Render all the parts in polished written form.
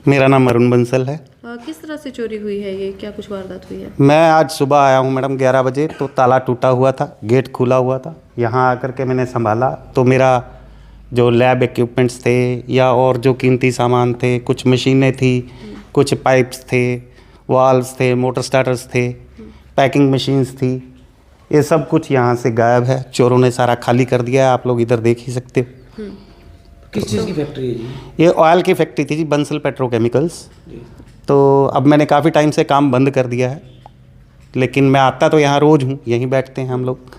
मेरा नाम अरुण बंसल है। किस तरह से चोरी हुई है ये, क्या कुछ वारदात हुई है? मैं आज सुबह आया हूँ मैडम 11 बजे, तो ताला टूटा हुआ था, गेट खुला हुआ था। यहाँ आकर के मैंने संभाला तो मेरा जो लैब इक्विपमेंट्स थे या और जो कीमती सामान थे, कुछ मशीनें थी, कुछ पाइप्स थे, वाल्व्स थे, मोटर स्टार्टर्स थे, पैकिंग मशीन्स थी, ये सब कुछ यहाँ से गायब है। चोरों ने सारा खाली कर दिया है, आप लोग इधर देख ही सकते हो। किस चीज़ की फैक्ट्री है जी? ये ऑयल की फैक्ट्री थी जी, बंसल पेट्रोकेमिकल्स। तो अब मैंने काफ़ी टाइम से काम बंद कर दिया है, लेकिन मैं आता तो यहाँ रोज़ हूँ, यहीं बैठते हैं हम लोग।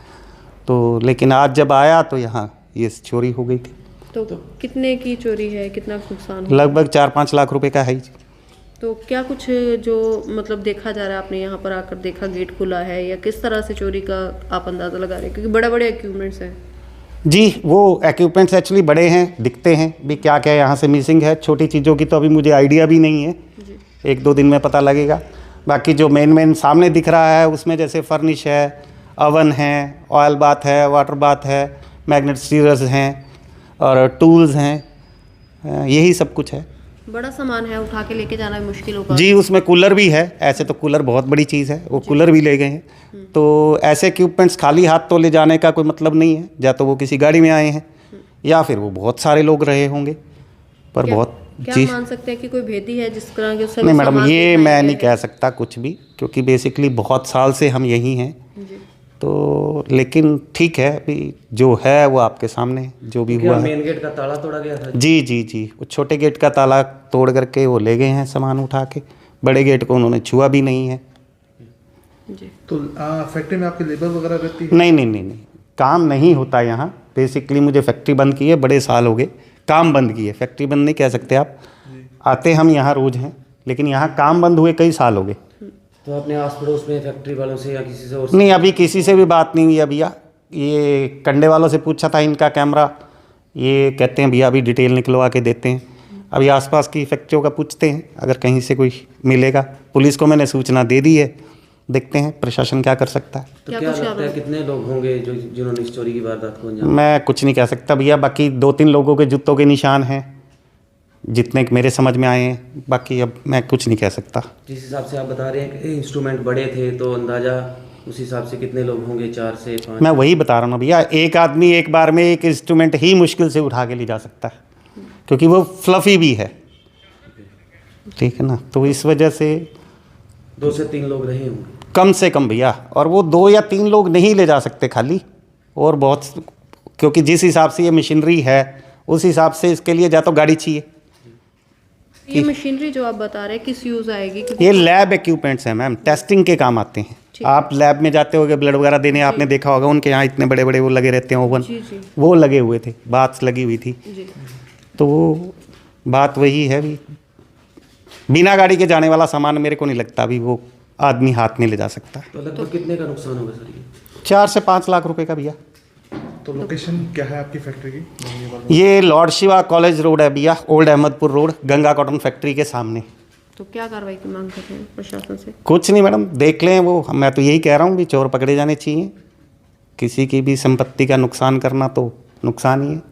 तो लेकिन आज जब आया तो यहाँ ये चोरी हो गई थी। तो कितने की चोरी है, कितना नुकसान हुआ? लगभग 4-5 लाख रुपए का है जी। तो क्या कुछ जो मतलब देखा जा रहा है, आपने यहाँ पर आकर देखा गेट खुला है, या किस तरह से चोरी का आप अंदाज़ा लगा रहे हैं? क्योंकि बड़े बड़े इक्विपमेंट्स हैं जी, वो इक्विपमेंट्स एक्चुअली बड़े हैं, दिखते हैं भी क्या क्या यहाँ से मिसिंग है। छोटी चीज़ों की तो अभी मुझे आइडिया भी नहीं है, 1-2 दिन में पता लगेगा। बाकी जो मेन सामने दिख रहा है उसमें जैसे फर्निश है, अवन है, ऑयल बाथ है, वाटर बाथ है, मैग्नेट स्टीयर्स हैं और टूल्स हैं, यही सब कुछ है। बड़ा सामान है, उठा के लेके जाना भी मुश्किल होगा जी, उसमें कूलर भी है। ऐसे तो कूलर बहुत बड़ी चीज़ है, वो कूलर भी ले गए हैं। तो ऐसे इक्विपमेंट्स खाली हाथ तो ले जाने का कोई मतलब नहीं है, या तो वो किसी गाड़ी में आए हैं या फिर वो बहुत सारे लोग रहे होंगे। पर बहुत क्या जी मान सकते हैं कि कोई भेदी है जिस तरह के सभी नहीं मैडम, सामान ये को मैं उठाया नहीं गया कह सकता कुछ भी, क्योंकि बेसिकली बहुत साल से हम यहीं हैं। जी। तो लेकिन ठीक है, अभी जो है वो आपके सामने जो भी क्या हुआ है। मेन गेट का ताला तोड़ा गया था? जी जी जी, वो छोटे गेट का ताला तोड़ करके वो ले गए हैं सामान उठा के, बड़े गेट को उन्होंने छुआ भी नहीं है। जी। तो फैक्ट्री में आपकी लेबर वगैरह रहती है? नहीं नहीं नहीं नहीं, काम नहीं होता यहाँ। बेसिकली मुझे फैक्ट्री बंद की है, बड़े साल हो गए, काम बंद की है, फैक्ट्री बंद नहीं कह सकते आप। आते हम यहाँ रोज़ हैं, लेकिन यहाँ काम बंद हुए कई साल हो गए। तो अपने आस पड़ोस में फैक्ट्री वालों से या किसी से और नहीं, अभी किसी से भी बात नहीं हुई है भैया। ये कंडे वालों से पूछा था इनका कैमरा, ये कहते हैं भैया अभी डिटेल निकलवा के देते हैं। अभी आसपास की फैक्ट्रियों का पूछते हैं, अगर कहीं से कोई मिलेगा। पुलिस को मैंने सूचना दे दी है, देखते हैं प्रशासन क्या कर सकता है। तो क्या क्या कुछ लगता है कितने लोग होंगे जो जिन्होंने इस चोरी की वारदात को अंजाम? मैं कुछ नहीं कह सकता भैया, बाकी 2-3 लोगों के जूतों के निशान हैं जितने कि मेरे समझ में आए हैं, बाकी अब मैं कुछ नहीं कह सकता। जिस हिसाब से आप बता रहे हैं कि इंस्ट्रूमेंट बड़े थे, तो अंदाजा उस हिसाब से कितने लोग होंगे? 4 से 5? मैं वही बता रहा हूँ ना भैया, एक आदमी एक बार में एक इंस्ट्रूमेंट ही मुश्किल से उठा के ले जा सकता है, क्योंकि वो फ्लफी भी है, ठीक है ना। तो इस वजह से 2 से 3 लोग रहे होंगे कम से कम भैया, और वो 2 या 3 लोग नहीं ले जा सकते खाली, और बहुत, क्योंकि जिस हिसाब से ये मशीनरी है उस हिसाब से इसके लिए या तो गाड़ी चाहिए। ये मशीनरी जो आप बता रहे हैं किस यूज़ आएगी? क्योंकि ये लैब इक्विपमेंट्स हैं मैम, टेस्टिंग के काम आते हैं। आप लैब में जाते होगे ब्लड वगैरह देने, आपने देखा होगा उनके यहाँ इतने बड़े बड़े वो लगे रहते हैं ओवन, जी जी वो लगे हुए थे, बात लगी हुई थी। जी। तो वो बात वही है भी, बिना गाड़ी के जाने वाला सामान मेरे को नहीं लगता अभी वो आदमी हाथ में ले जा सकता है। तो लगभग कितने का नुकसान होगा सर ये? 4 से 5 लाख रुपए का भैया। तो लोकेशन क्या है आपकी फैक्ट्री की? ये लॉर्ड शिवा कॉलेज रोड है भैया, old Ahmedpur road, Ganga cotton factory के सामने। तो क्या कार्रवाई की मांग कर रहे हैं प्रशासन से? कुछ नहीं मैडम, देख लें वो, मैं तो यही कह रहा हूँ भी चोर पकड़े जाने चाहिए। किसी की भी संपत्ति का नुकसान करना तो नुकसान ही है।